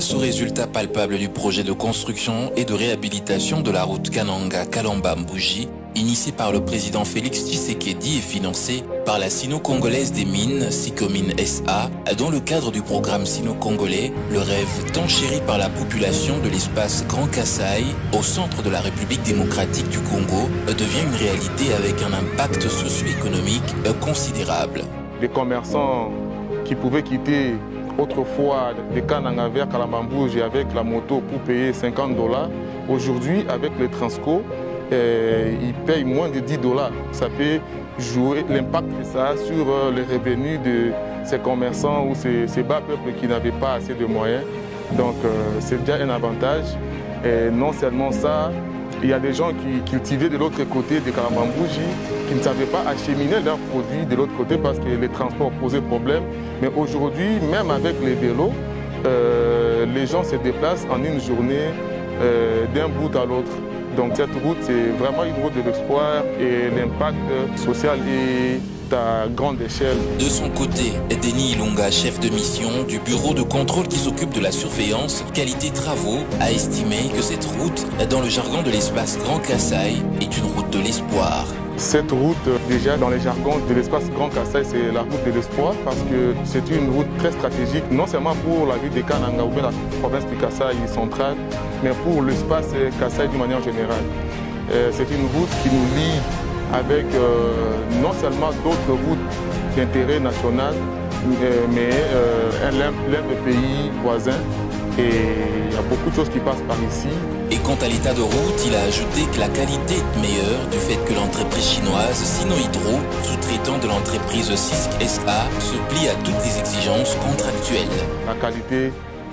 Face aux résultats palpables du projet de construction et de réhabilitation de la route Kananga-Kalamba-Mbouji, initié par le président Félix Tshisekedi et financé par la Sino-Congolaise des Mines, Sicomine SA, dans le cadre du programme Sino-Congolais, le rêve tant chéri par la population de l'espace Grand Kasaï, au centre de la République démocratique du Congo, devient une réalité avec un impact socio-économique considérable. Les commerçants qui pouvaient quitter autrefois de Kananga vers Kalamba-Mbouji avec la moto pour payer $50, aujourd'hui avec le Transco, ils payent moins de $10. Ça peut jouer l'impact de ça sur les revenus de ces commerçants ou ces bas peuples qui n'avaient pas assez de moyens. Donc c'est déjà un avantage. Et non seulement ça, il y a des gens qui cultivaient de l'autre côté de Kalamba-Mbouji qui ne savaient pas acheminer leurs produits de l'autre côté parce que les transports posaient problème. Mais aujourd'hui, même avec les vélos, les gens se déplacent en une journée d'un bout à l'autre. Donc cette route, c'est vraiment une route de l'espoir et l'impact social est à grande échelle. De son côté, Denis Ilonga, chef de mission du bureau de contrôle qui s'occupe de la surveillance qualité travaux, a estimé que cette route, dans le jargon de l'espace Grand Kasaï, est une route de l'espoir. Cette route, déjà dans les jargons de l'espace Grand Kasaï, c'est la route de l'espoir parce que c'est une route très stratégique, non seulement pour la ville de Kananga ou bien la province du Kasaï central, mais pour l'espace Kasaï d'une manière générale. C'est une route qui nous lie avec non seulement d'autres routes d'intérêt national, mais l'un des pays voisins. Et il y a beaucoup de choses qui passent par ici. Et quant à l'état de route, il a ajouté que la qualité est meilleure du fait que l'entreprise chinoise Sinohydro, sous-traitant de l'entreprise CISC SA, se plie à toutes les exigences contractuelles. La qualité,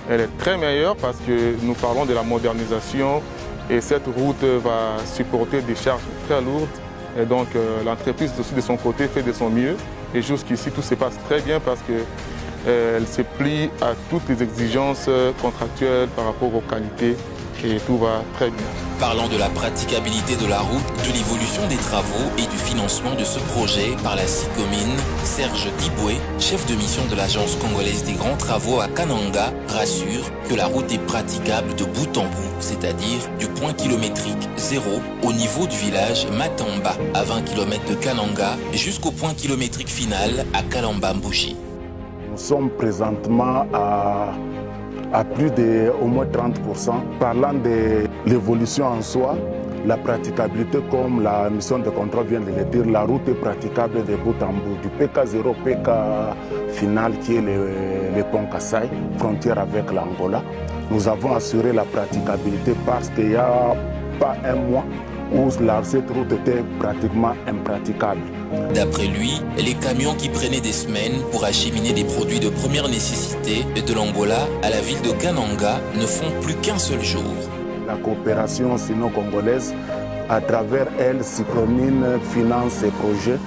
elle est très meilleure parce que nous parlons de la modernisation et cette route va supporter des charges très lourdes. Et donc l'entreprise aussi de son côté fait de son mieux. Et jusqu'ici, tout se passe très bien parce que elle se plie à toutes les exigences contractuelles par rapport aux qualités et tout va très bien. Parlant de la praticabilité de la route, de l'évolution des travaux et du financement de ce projet par la Sicomine, Serge Diboué, chef de mission de l'Agence congolaise des grands travaux à Kananga, rassure que la route est praticable de bout en bout, c'est-à-dire du point kilométrique 0 au niveau du village Matamba, à 20 km de Kananga, jusqu'au point kilométrique final à Kalamba-Mbouji. Nous sommes présentement à plus de au moins 30%. Parlant de l'évolution en soi, la praticabilité, comme la mission de contrôle vient de le dire, la route est praticable de bout en bout, du PK0 au PK final qui est le pont Kasaï, frontière avec l'Angola. Nous avons assuré la praticabilité parce qu'il n'y a pas un mois où cette route était pratiquement impraticable. D'après lui, les camions qui prenaient des semaines pour acheminer des produits de première nécessité de l'Angola à la ville de Kananga ne font plus qu'un seul jour. La coopération sino-congolaise, à travers elle, Sicomine finance ces projets.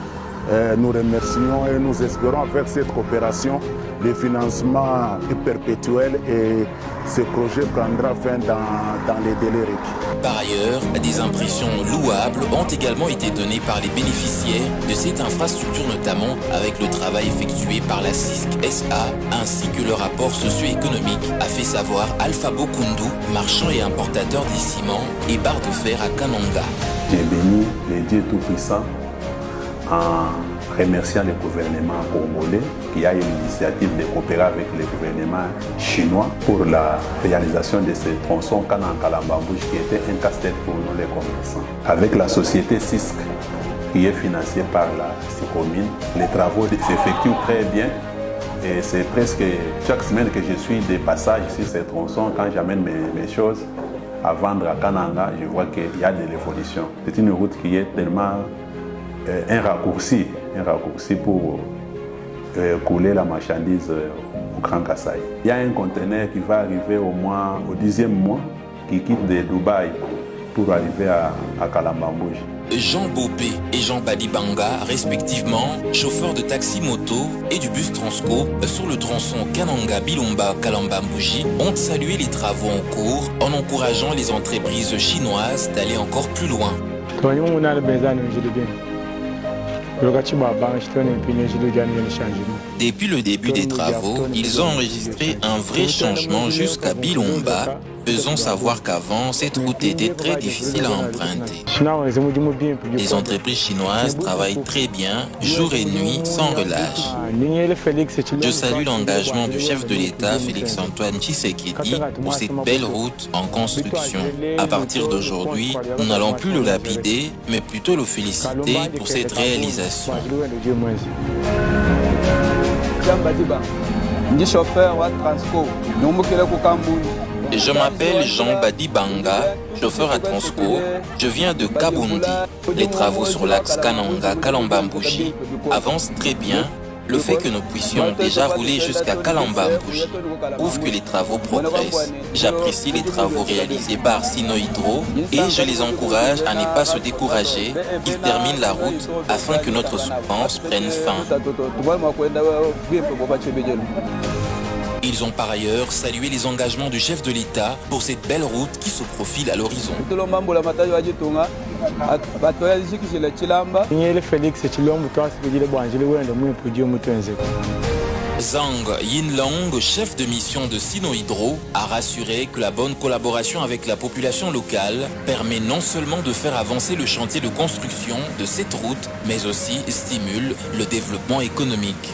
Nous remercions et nous espérons avec cette coopération, le financement est perpétuel et ce projet prendra fin dans les délais requis. Par ailleurs, des impressions louables ont également été données par les bénéficiaires de cette infrastructure, notamment avec le travail effectué par la CISC SA, ainsi que le rapport socio-économique, a fait savoir Alpha Bokundu, marchand et importateur des ciments et barres de fer à Kananga. J'ai béni les dieux tout-puissants en remerciant le gouvernement congolais qui a eu l'initiative de coopérer avec le gouvernement chinois pour la réalisation de ce tronçon Kananga-Kalamba-Mbouji qui était un casse-tête pour nous les commerçants. Avec la société CISC qui est financée par la Sicomine, les travaux s'effectuent très bien et c'est presque chaque semaine que je suis de passage sur ces tronçons. Quand j'amène mes choses à vendre à Kananga, je vois qu'il y a de l'évolution. C'est une route qui est tellement un raccourci pour couler la marchandise au Grand Kasaï. Il y a un conteneur qui va arriver au moins au 10e mois qui quitte de Dubaï pour arriver à Kalamba-Mbouji. Jean Bopé et Jean Balibanga, respectivement, chauffeurs de taxi-moto et du bus Transco sur le tronçon Kananga-Bilomba-Kalamba-Mbouji, ont salué les travaux en cours en encourageant les entreprises chinoises d'aller encore plus loin. Depuis le début des travaux, ils ont enregistré un vrai changement jusqu'à Bilomba, faisant savoir qu'avant, cette route était très difficile à emprunter. Les entreprises chinoises travaillent très bien, jour et nuit, sans relâche. Je salue l'engagement du chef de l'État, Félix-Antoine Tshisekedi, pour cette belle route en construction. À partir d'aujourd'hui, nous n'allons plus le lapider, mais plutôt le féliciter pour cette réalisation. Je m'appelle Jean Badi Banga, chauffeur à Transco. Je viens de Kabundi. Les travaux sur l'axe Kananga-Kalamba-Mbouji avancent très bien. Le fait que nous puissions déjà rouler jusqu'à Kalamba-Mbouji prouve que les travaux progressent. J'apprécie les travaux réalisés par Sino Hydro et je les encourage à ne pas se décourager. Ils terminent la route afin que notre souffrance prenne fin. Ils ont par ailleurs salué les engagements du chef de l'État pour cette belle route qui se profile à l'horizon. Zhang Yinlong, chef de mission de Sino Hydro, a rassuré que la bonne collaboration avec la population locale permet non seulement de faire avancer le chantier de construction de cette route, mais aussi stimule le développement économique.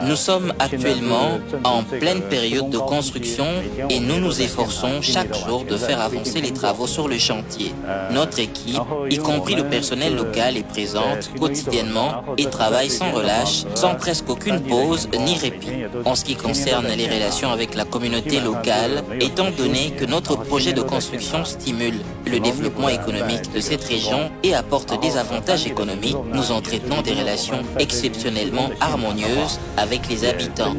Nous sommes actuellement en pleine période de construction et nous nous efforçons chaque jour de faire avancer les travaux sur le chantier. Notre équipe, y compris le personnel local, est présente quotidiennement et travaille sans relâche, sans presque aucune pause ni répit. En ce qui concerne les relations avec la communauté locale, étant donné que notre projet de construction stimule le développement économique de cette région et apporte des avantages économiques, nous entretenons des relations exceptionnellement harmonieuses avec les habitants.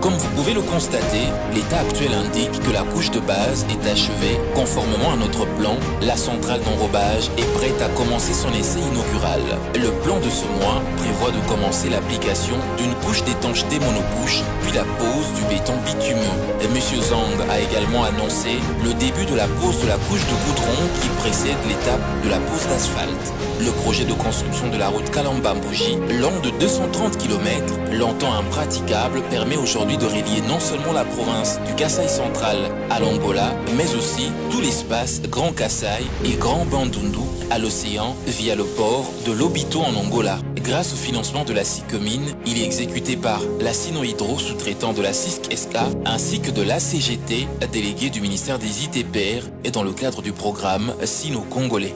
Comme vous pouvez le constater, l'état actuel indique que la couche de base est achevée conformément à notre plan. La centrale d'enrobage est prête à commencer son essai inaugural. Le plan de ce mois prévoit de commencer l'application d'une couche d'étanchéité monocouche, puis la pose du béton bitumeux. Et M. Zhang a également annoncé le début de la pose de la couche de goudron qui précède l'étape de la pose d'asphalte. Le projet de construction de la route Kalamba-Mbouji, long de 230 km, longtemps impraticable, permet aujourd'hui de relier non seulement la province du Kasaï central à l'Angola, mais aussi tout l'espace Grand Kasaï et Grand Bandundu à l'océan via le port de Lobito en Angola. Grâce au financement de la SICOMINE, il est exécuté par la Sino Hydro, sous-traitant de la CISC-SK, ainsi que de l'ACGT, délégué du ministère des ITPR, et dans le cadre du programme Sino-Congolais.